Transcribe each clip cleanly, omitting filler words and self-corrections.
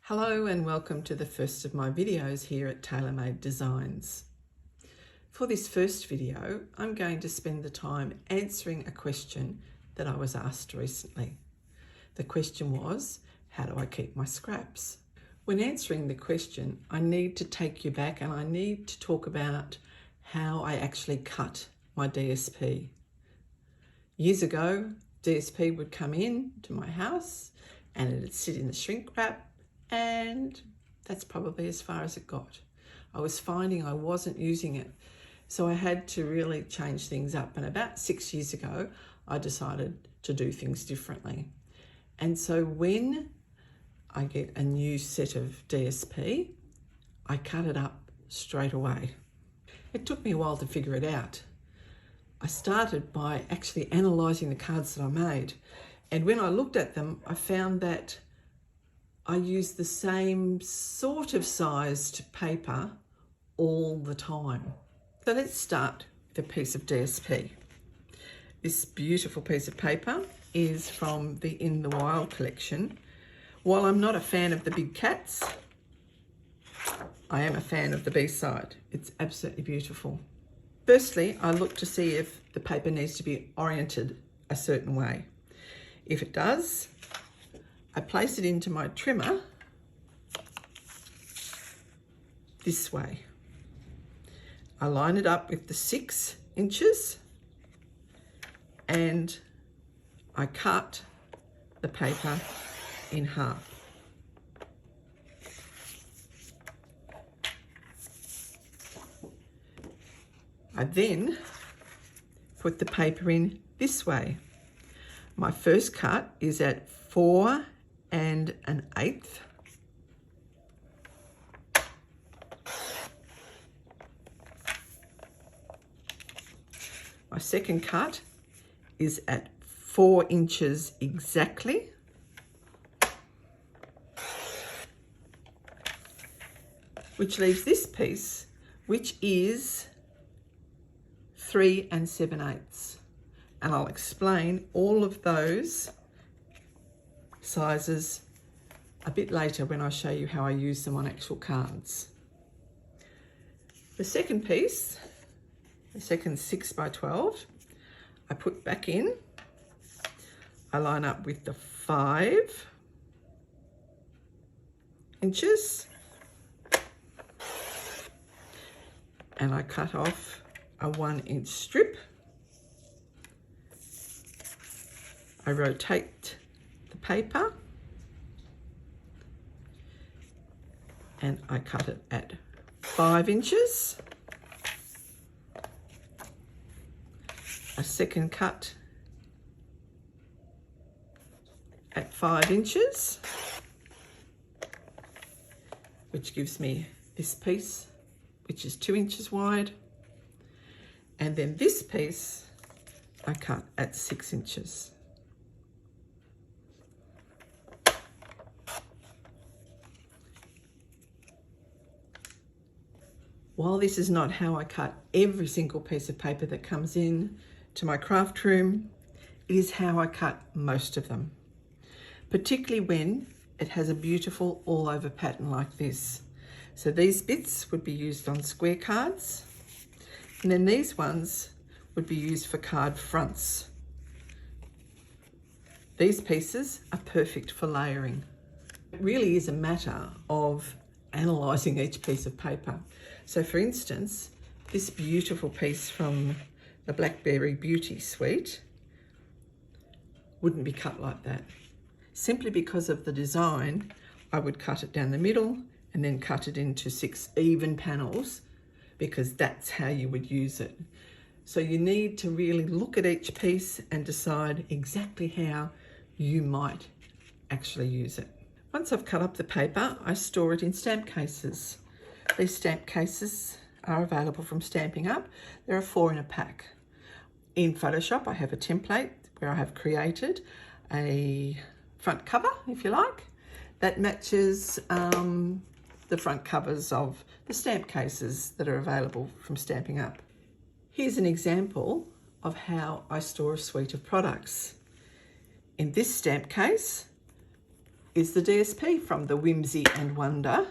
Hello and welcome to the first of my videos here at TaylorMade Designs. For this first video, I'm going to spend the time answering a question that I was asked recently. The question was, how do I keep my scraps? When answering the question, I need to take you back and I need to talk about how I actually cut my DSP. Years ago, DSP would come in to my house and it'd sit in the shrink wrap, and that's probably as far as it got. I was finding I wasn't using it, so I had to really change things up. And about 6 years ago, I decided to do things differently. And so when I get a new set of DSP, I cut it up straight away. It took me a while to figure it out. I started by actually analysing the cards that I made. And when I looked at them, I found that I use the same sort of sized paper all the time. So let's start with a piece of DSP. This beautiful piece of paper is from the In the Wild collection. While I'm not a fan of the big cats, I am a fan of the B-side. It's absolutely beautiful. Firstly, I look to see if the paper needs to be oriented a certain way. If it does, I place it into my trimmer this way. I line it up with the 6 inches and I cut the paper in half. I then put the paper in this way. My first cut is at 4 1/8. My second cut is at 4 inches exactly. Which leaves this piece, which is 3 7/8. And I'll explain all of those sizes a bit later when I show you how I use them on actual cards. The second piece, the second 6 by 12, I put back in. I line up with the 5 inches and I cut off a 1-inch strip. I rotate the paper and I cut it at 5 inches. A second cut at 5 inches, which gives me this piece, which is 2 inches wide. And then this piece I cut at 6 inches. While this is not how I cut every single piece of paper that comes in to my craft room, it is how I cut most of them, particularly when it has a beautiful all over pattern like this. So these bits would be used on square cards, and then these ones would be used for card fronts. These pieces are perfect for layering. It really is a matter of analysing each piece of paper. So for instance, this beautiful piece from the Blackberry Beauty Suite wouldn't be cut like that. Simply because of the design, I would cut it down the middle and then cut it into 6 even panels, because that's how you would use it. So you need to really look at each piece and decide exactly how you might actually use it. Once I've cut up the paper, I store it in stamp cases. These stamp cases are available from Stamping Up. There are 4 in a pack. In Photoshop, I have a template where I have created a front cover, if you like, that matches the front covers of the stamp cases that are available from Stamping Up. Here's an example of how I store a suite of products. In this stamp case, is the DSP from the Whimsy and Wonder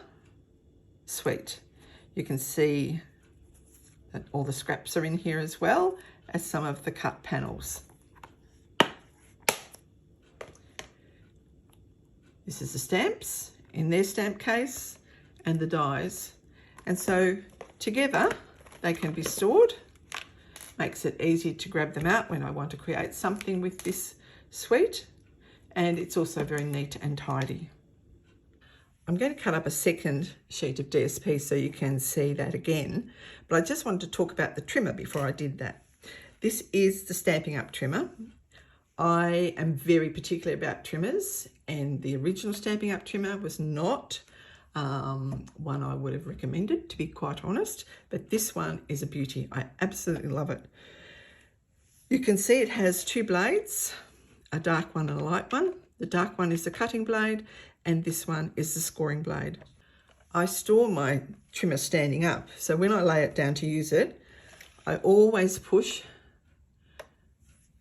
suite. You can see that all the scraps are in here as well as some of the cut panels. This is the stamps in their stamp case and the dies. And so together they can be stored. Makes it easy to grab them out when I want to create something with this suite. And it's also very neat and tidy. I'm going to cut up a second sheet of DSP so you can see that again. But I just wanted to talk about the trimmer before I did that. This is the Stampin' Up! Trimmer. I am very particular about trimmers, and the original Stampin' Up! Trimmer was not one I would have recommended, to be quite honest, but this one is a beauty. I absolutely love it. You can see it has two blades, a dark one and a light one. The dark one is the cutting blade and this one is the scoring blade. I store my trimmer standing up, so when I lay it down to use it, I always push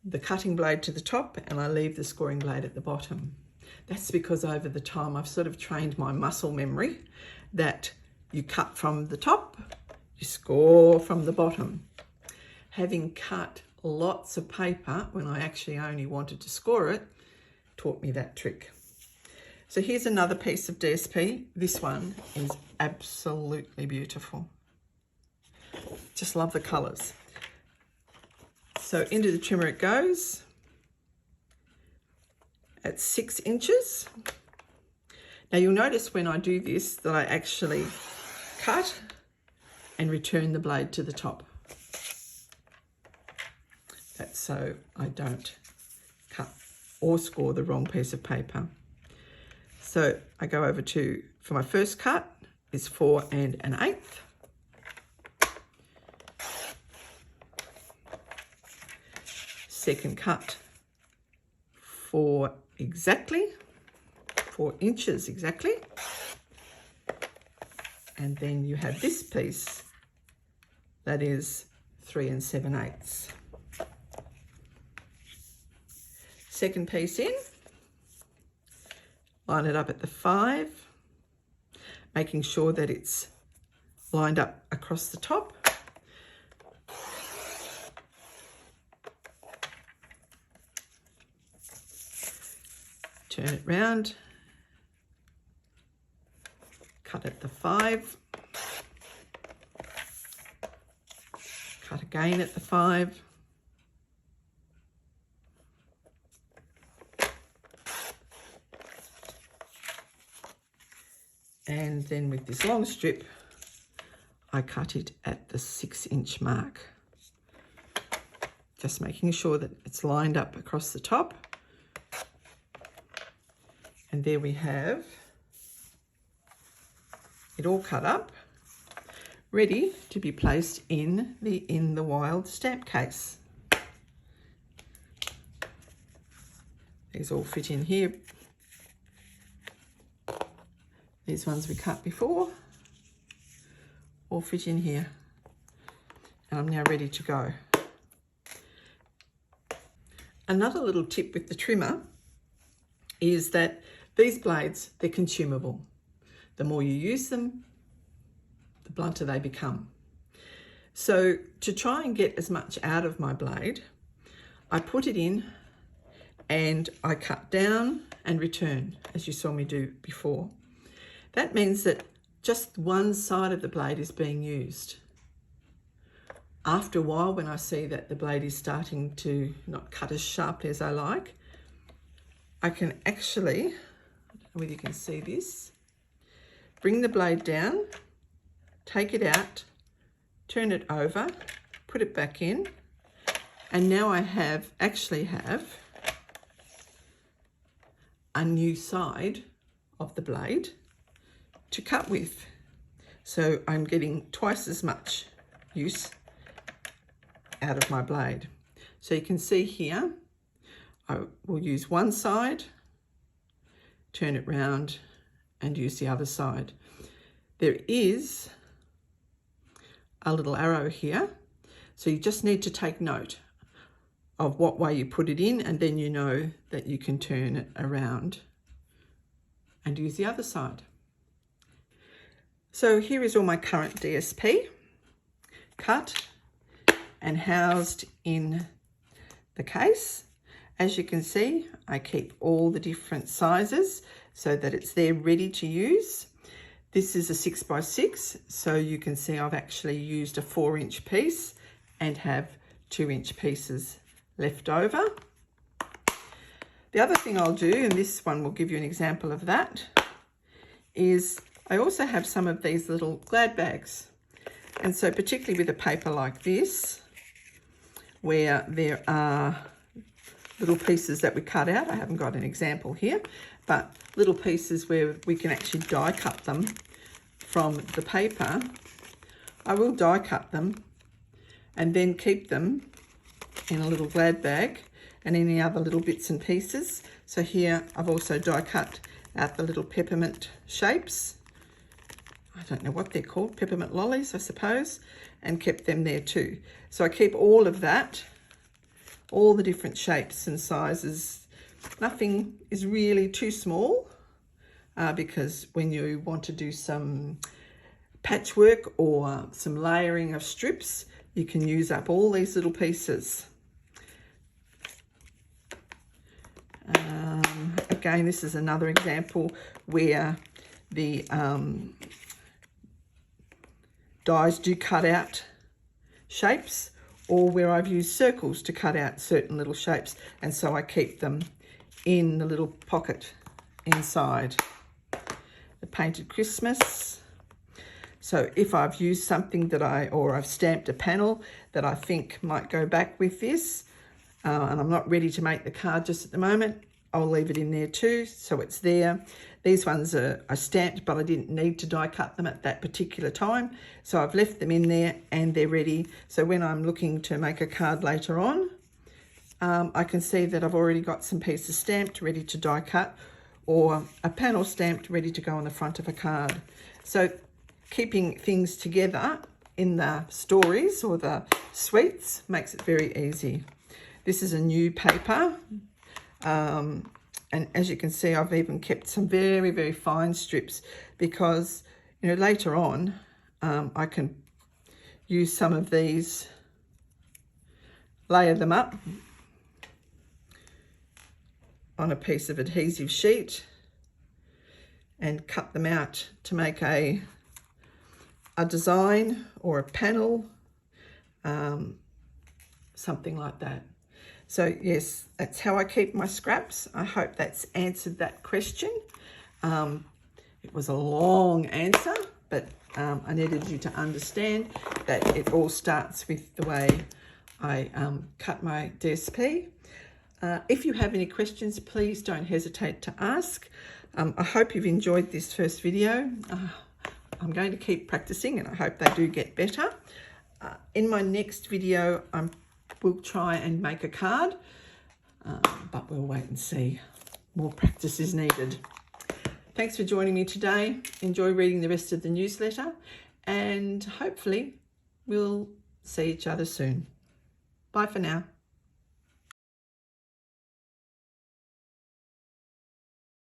the cutting blade to the top and I leave the scoring blade at the bottom. That's because over the time I've sort of trained my muscle memory that you cut from the top, you score from the bottom. Having cut lots of paper when I actually only wanted to score it taught me that trick. So here's another piece of DSP. This one is absolutely beautiful. Just love the colours. So into the trimmer it goes. At 6 inches. Now you'll notice when I do this that I actually cut and return the blade to the top. That's so I don't cut or score the wrong piece of paper. So I go over to, for my first cut, is 4 1/8. Second cut, 4 inches exactly. And then you have this piece that is 3 7/8. Second piece in, line it up at the 5, making sure that it's lined up across the top. Turn it round, cut at the 5, cut again at the 5, and then with this long strip I cut it at the 6-inch mark, just making sure that it's lined up across the top. And there we have it all cut up, ready to be placed in the Wild stamp case. These all fit in here. These ones we cut before all fit in here. And I'm now ready to go. Another little tip with the trimmer is that these blades, they're consumable. The more you use them, the blunter they become. So to try and get as much out of my blade, I put it in and I cut down and return, as you saw me do before. That means that just one side of the blade is being used. After a while, when I see that the blade is starting to not cut as sharply as I like, I can actually, I don't know whether you can see this, bring the blade down, take it out, turn it over, put it back in, and now I actually have a new side of the blade to cut with. So I'm getting twice as much use out of my blade. So you can see here, I will use one side, turn it round and use the other side. There is a little arrow here, so you just need to take note of what way you put it in, and then you know that you can turn it around and use the other side. So here is all my current DSP, cut and housed in the case. As you can see, I keep all the different sizes so that it's there ready to use. This is a 6x6, so you can see I've actually used a 4-inch piece and have 2-inch pieces left over. The other thing I'll do, and this one will give you an example of that, is I also have some of these little glad bags. And so particularly with a paper like this, where there are little pieces that we cut out, I haven't got an example here, but little pieces where we can actually die cut them from the paper, I will die cut them and then keep them in a little glad bag and any other little bits and pieces. So here I've also die cut out the little peppermint shapes. I don't know what they're called, peppermint lollies, I suppose, and kept them there too. So I keep all of that, all the different shapes and sizes. Nothing is really too small because when you want to do some patchwork or some layering of strips, you can use up all these little pieces. Again, this is another example where the dies do cut out shapes, or where I've used circles to cut out certain little shapes, and so I keep them in the little pocket inside. The painted Christmas. So if I've used something that I've stamped a panel that I think might go back with this, and I'm not ready to make the card just at the moment, I'll leave it in there too, so it's there. These ones are stamped, but I didn't need to die cut them at that particular time, so I've left them in there and they're ready. So when I'm looking to make a card later on, I can see that I've already got some pieces stamped, ready to die cut, or a panel stamped, ready to go on the front of a card. So keeping things together in the stories or the sweets makes it very easy. This is a new paper. And as you can see, I've even kept some very, very fine strips because, you know, later on, I can use some of these, layer them up on a piece of adhesive sheet and cut them out to make a design or a panel, something like that. So yes, that's how I keep my scraps. I hope that's answered that question. It was a long answer, but I needed you to understand that it all starts with the way I cut my DSP. If you have any questions, please don't hesitate to ask. I hope you've enjoyed this first video. I'm going to keep practicing and I hope they do get better. In my next video, we'll try and make a card, but we'll wait and see. More practice is needed. Thanks for joining me today. Enjoy reading the rest of the newsletter and hopefully we'll see each other soon. Bye for now.